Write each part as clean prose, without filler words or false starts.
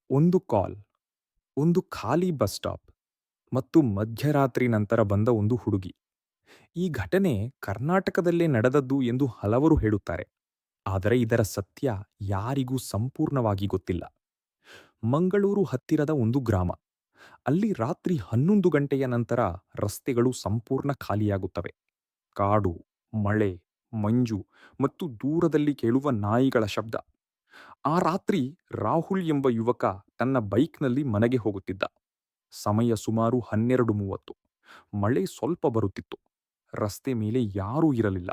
ಒಂದು ಕಾಲ್, ಒಂದು ಖಾಲಿ ಬಸ್ ಸ್ಟಾಪ್ ಮತ್ತು ಮಧ್ಯರಾತ್ರಿ ನಂತರ ಬಂದ ಒಂದು ಹುಡುಗಿ. ಈ ಘಟನೆ ಕರ್ನಾಟಕದಲ್ಲೇ ನಡೆದದ್ದು ಎಂದು ಹಲವರು ಹೇಳುತ್ತಾರೆ. ಆದರೆ ಇದರ ಸತ್ಯ ಯಾರಿಗೂ ಸಂಪೂರ್ಣವಾಗಿ ಗೊತ್ತಿಲ್ಲ. ಮಂಗಳೂರು ಹತ್ತಿರದ ಒಂದು ಗ್ರಾಮ. ಅಲ್ಲಿ ರಾತ್ರಿ 11 ಗಂಟೆಯ ನಂತರ ರಸ್ತೆಗಳು ಸಂಪೂರ್ಣ ಖಾಲಿಯಾಗುತ್ತವೆ. ಕಾಡು, ಮಳೆ, ಮಂಜು ಮತ್ತು ದೂರದಲ್ಲಿ ಕೇಳುವ ನಾಯಿಗಳ ಶಬ್ದ. ಆ ರಾತ್ರಿ ರಾಹುಲ್ ಎಂಬ ಯುವಕ ತನ್ನ ಬೈಕ್ನಲ್ಲಿ ಮನೆಗೆ ಹೋಗುತ್ತಿದ್ದ. ಸಮಯ ಸುಮಾರು 12:30. ಮಳೆ ಸ್ವಲ್ಪ ಬರುತ್ತಿತ್ತು. ರಸ್ತೆ ಮೇಲೆ ಯಾರೂ ಇರಲಿಲ್ಲ.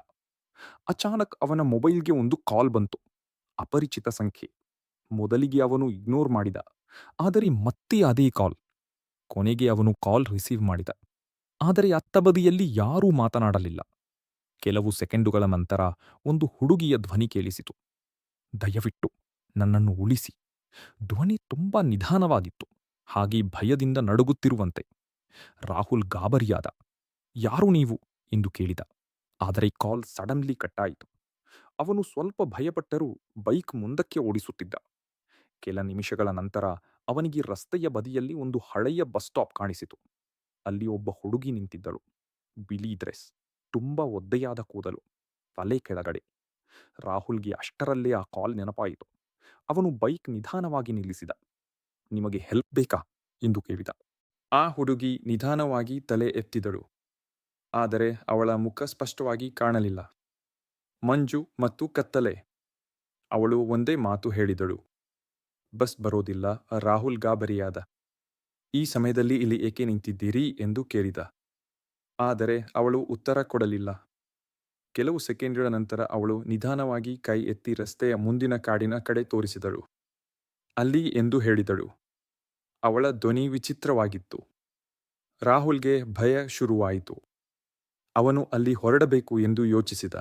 ಅಚಾನಕ್ ಅವನ ಮೊಬೈಲ್ಗೆ ಒಂದು ಕಾಲ್ ಬಂತು. ಅಪರಿಚಿತ ಸಂಖ್ಯೆ. ಮೊದಲಿಗೆ ಅವನು ಇಗ್ನೋರ್ ಮಾಡಿದ. ಆದರೆ ಮತ್ತೆ ಅದೇ ಕಾಲ್. ಕೊನೆಗೆ ಅವನು ಕಾಲ್ ರಿಸೀವ್ ಮಾಡಿದ. ಆದರೆ ಅತ್ತ ಬದಿಯಲ್ಲಿ ಯಾರೂ ಮಾತನಾಡಲಿಲ್ಲ. ಕೆಲವು ಸೆಕೆಂಡುಗಳ ನಂತರ ಒಂದು ಹುಡುಗಿಯ ಧ್ವನಿ ಕೇಳಿಸಿತು. ದಯವಿಟ್ಟು ನನ್ನನ್ನು ಉಳಿಸಿ. ಧ್ವನಿ ತುಂಬಾ ನಿಧಾನವಾಗಿತ್ತು, ಹಾಗೆ ಭಯದಿಂದ ನಡುಗುತ್ತಿರುವಂತೆ. ರಾಹುಲ್ ಗಾಬರಿಯಾದ. ಯಾರು ನೀವು ಎಂದು ಕೇಳಿದ. ಆದರೆ ಕಾಲ್ ಸಡನ್ಲಿ ಕಟ್ಟಾಯಿತು. ಅವನು ಸ್ವಲ್ಪ ಭಯಪಟ್ಟರೂ ಬೈಕ್ ಮುಂದಕ್ಕೆ ಓಡಿಸುತ್ತಿದ್ದ. ಕೆಲ ನಿಮಿಷಗಳ ನಂತರ ಅವನಿಗೆ ರಸ್ತೆಯ ಬದಿಯಲ್ಲಿ ಒಂದು ಹಳೆಯ ಬಸ್ ಸ್ಟಾಪ್ ಕಾಣಿಸಿತು. ಅಲ್ಲಿ ಒಬ್ಬ ಹುಡುಗಿ ನಿಂತಿದ್ದಳು. ಬಿಳಿ ಡ್ರೆಸ್, ತುಂಬಾ ಒದ್ದೆಯಾದ ಕೂದಲು, ತಲೆ ಕೆಳಗಡೆ. ರಾಹುಲ್ಗೆ ಅಷ್ಟರಲ್ಲೇ ಆ ಕಾಲ್ ನೆನಪಾಯಿತು. ಅವನು ಬೈಕ್ ನಿಧಾನವಾಗಿ ನಿಲ್ಲಿಸಿದ. ನಿಮಗೆ ಹೆಲ್ಪ್ ಬೇಕಾ ಎಂದು ಕೇಳಿದ. ಆ ಹುಡುಗಿ ನಿಧಾನವಾಗಿ ತಲೆ ಎತ್ತಿದಳು. ಆದರೆ ಅವಳ ಮುಖ ಸ್ಪಷ್ಟವಾಗಿ ಕಾಣಲಿಲ್ಲ. ಮಂಜು ಮತ್ತು ಕತ್ತಲೆ. ಅವಳು ಒಂದೇ ಮಾತು ಹೇಳಿದಳು. ಬಸ್ ಬರೋದಿಲ್ಲ. ರಾಹುಲ್ ಗಾಬರಿಯಾದ. ಈ ಸಮಯದಲ್ಲಿ ಇಲ್ಲಿ ಏಕೆ ನಿಂತಿದ್ದೀರಿ ಎಂದು ಕೇಳಿದ. ಆದರೆ ಅವಳು ಉತ್ತರ ಕೊಡಲಿಲ್ಲ. ಕೆಲವು ಸೆಕೆಂಡ್ಗಳ ನಂತರ ಅವಳು ನಿಧಾನವಾಗಿ ಕೈ ಎತ್ತಿ ರಸ್ತೆಯ ಮುಂದಿನ ಕಾಡಿನ ಕಡೆ ತೋರಿಸಿದಳು. ಅಲ್ಲಿ ಎಂದು ಹೇಳಿದಳು. ಅವಳ ಧ್ವನಿ ವಿಚಿತ್ರವಾಗಿತ್ತು. ರಾಹುಲ್ಗೆ ಭಯ ಶುರುವಾಯಿತು. ಅವನು ಅಲ್ಲಿ ಹೊರಡಬೇಕು ಎಂದು ಯೋಚಿಸಿದ.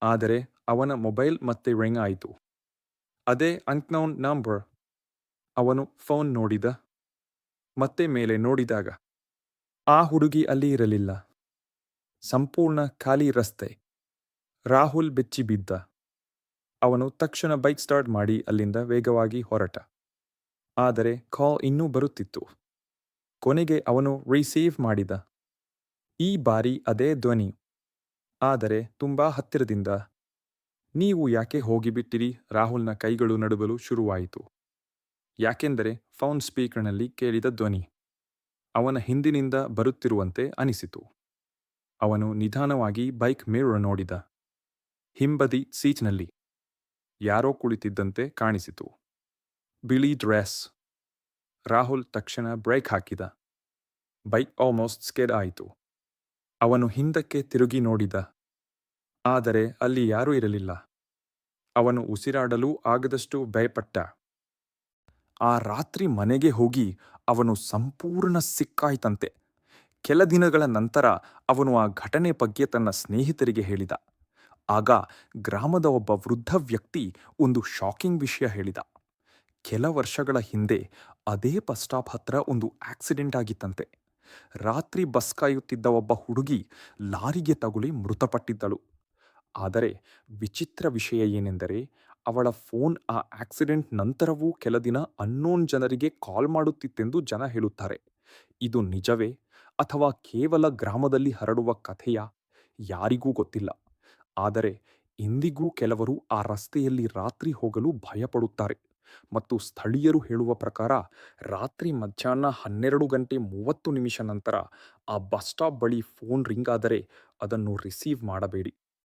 ಆದರೆ ಅವನ ಮೊಬೈಲ್ ಮತ್ತೆ ರಿಂಗ್ ಆಯಿತು. ಅದೇ ಅನ್‌ನೋನ್ ನಂಬರ್. ಅವನು ಫೋನ್ ನೋಡಿದ. ಮತ್ತೆ ಮೇಲೆ ನೋಡಿದಾಗ ಆ ಹುಡುಗಿ ಅಲ್ಲಿ ಇರಲಿಲ್ಲ. ಸಂಪೂರ್ಣ ಖಾಲಿ ರಸ್ತೆ. ರಾಹುಲ್ ಬೆಚ್ಚಿ ಬಿದ್ದ. ಅವನು ತಕ್ಷಣ ಬೈಕ್ ಸ್ಟಾರ್ಟ್ ಮಾಡಿ ಅಲ್ಲಿಂದ ವೇಗವಾಗಿ ಹೊರಟ. ಆದರೆ ಕಾಲ್ ಇನ್ನೂ ಬರುತ್ತಿತ್ತು. ಕೊನೆಗೆ ಅವನು ರಿಸೀವ್ ಮಾಡಿದ. ಈ ಬಾರಿ ಅದೇ ಧ್ವನಿ, ಆದರೆ ತುಂಬಾ ಹತ್ತಿರದಿಂದ. ನೀವು ಯಾಕೆ ಹೋಗಿಬಿಟ್ಟಿರಿ? ರಾಹುಲ್ನ ಕೈಗಳು ನಡುಗಲು ಶುರುವಾಯಿತು. ಯಾಕೆಂದರೆ ಫೋನ್ ಸ್ಪೀಕರ್ನಲ್ಲಿ ಕೇಳಿದ ಧ್ವನಿ ಅವನ ಹಿಂದಿನಿಂದ ಬರುತ್ತಿರುವಂತೆ ಅನಿಸಿತು. ಅವನು ನಿಧಾನವಾಗಿ ಬೈಕ್ ಮಿರರ್ ನೋಡಿದ. ಹಿಂಬದಿ ಸೀಟ್ನಲ್ಲಿ ಯಾರೋ ಕುಳಿತಿದ್ದಂತೆ ಕಾಣಿಸಿತು. ಬಿಳಿ ಡ್ರೆಸ್. ರಾಹುಲ್ ತಕ್ಷಣ ಬ್ರೇಕ್ ಹಾಕಿದ. ಬೈಕ್ ಆಲ್ಮೋಸ್ಟ್ ಸ್ಕಿಡ್ ಆಯಿತು. ಅವನು ಹಿಂದಕ್ಕೆ ತಿರುಗಿ ನೋಡಿದ. ಆದರೆ ಅಲ್ಲಿ ಯಾರೂ ಇರಲಿಲ್ಲ. ಅವನು ಉಸಿರಾಡಲು ಆಗದಷ್ಟು ಭಯಪಟ್ಟ. ಆ ರಾತ್ರಿ ಮನೆಗೆ ಹೋಗಿ ಅವನು ಸಂಪೂರ್ಣ ಸಿಕ್ಕಾಯ್ತಂತೆ. ಕೆಲ ದಿನಗಳ ನಂತರ ಅವನು ಆ ಘಟನೆ ಬಗ್ಗೆ ತನ್ನ ಸ್ನೇಹಿತರಿಗೆ ಹೇಳಿದ. ಆಗ ಗ್ರಾಮದ ಒಬ್ಬ ವೃದ್ಧ ವ್ಯಕ್ತಿ ಒಂದು ಶಾಕಿಂಗ್ ವಿಷಯ ಹೇಳಿದ. ಕೆಲ ವರ್ಷಗಳ ಹಿಂದೆ ಅದೇ ಬಸ್ ಸ್ಟಾಪ್ ಹತ್ರ ಒಂದು ಆಕ್ಸಿಡೆಂಟ್ ಆಗಿತ್ತಂತೆ. ರಾತ್ರಿ ಬಸ್ ಕಾಯುತ್ತಿದ್ದ ಒಬ್ಬ ಹುಡುಗಿ ಲಾರಿಗೆ ತಗುಲಿ ಮೃತಪಟ್ಟಿದ್ದಳು. ಆದರೆ ವಿಚಿತ್ರ ವಿಷಯ ಏನೆಂದರೆ ಅವಳ ಫೋನ್ ಆ ಆಕ್ಸಿಡೆಂಟ್ ನಂತರವೂ ಕೆಲ ದಿನ ಅನ್ನೋನ್ ಜನರಿಗೆ ಕಾಲ್ ಮಾಡುತ್ತಿತ್ತೆಂದು ಜನ ಹೇಳುತ್ತಾರೆ. ಇದು ನಿಜವೇ ಅಥವಾ ಕೇವಲ ಗ್ರಾಮದಲ್ಲಿ ಹರಡುವ ಕಥೆಯ? ಯಾರಿಗೂ ಗೊತ್ತಿಲ್ಲ. ಆದರೆ ಇಂದಿಗೂ ಕೆಲವರು ಆ ರಸ್ತೆಯಲ್ಲಿ ರಾತ್ರಿ ಹೋಗಲು ಭಯಪಡುತ್ತಾರೆ. ಮತ್ತು ಸ್ಥಳೀಯರು ಹೇಳುವ ಪ್ರಕಾರ ರಾತ್ರಿ ಮಧ್ಯಾಹ್ನ 12:30 ನಂತರ ಆ ಬಸ್ ಸ್ಟಾಪ್ ಬಳಿ ಫೋನ್ ರಿಂಗ್ ಆದರೆ ಅದನ್ನು ರಿಸೀವ್ ಮಾಡಬೇಡಿ.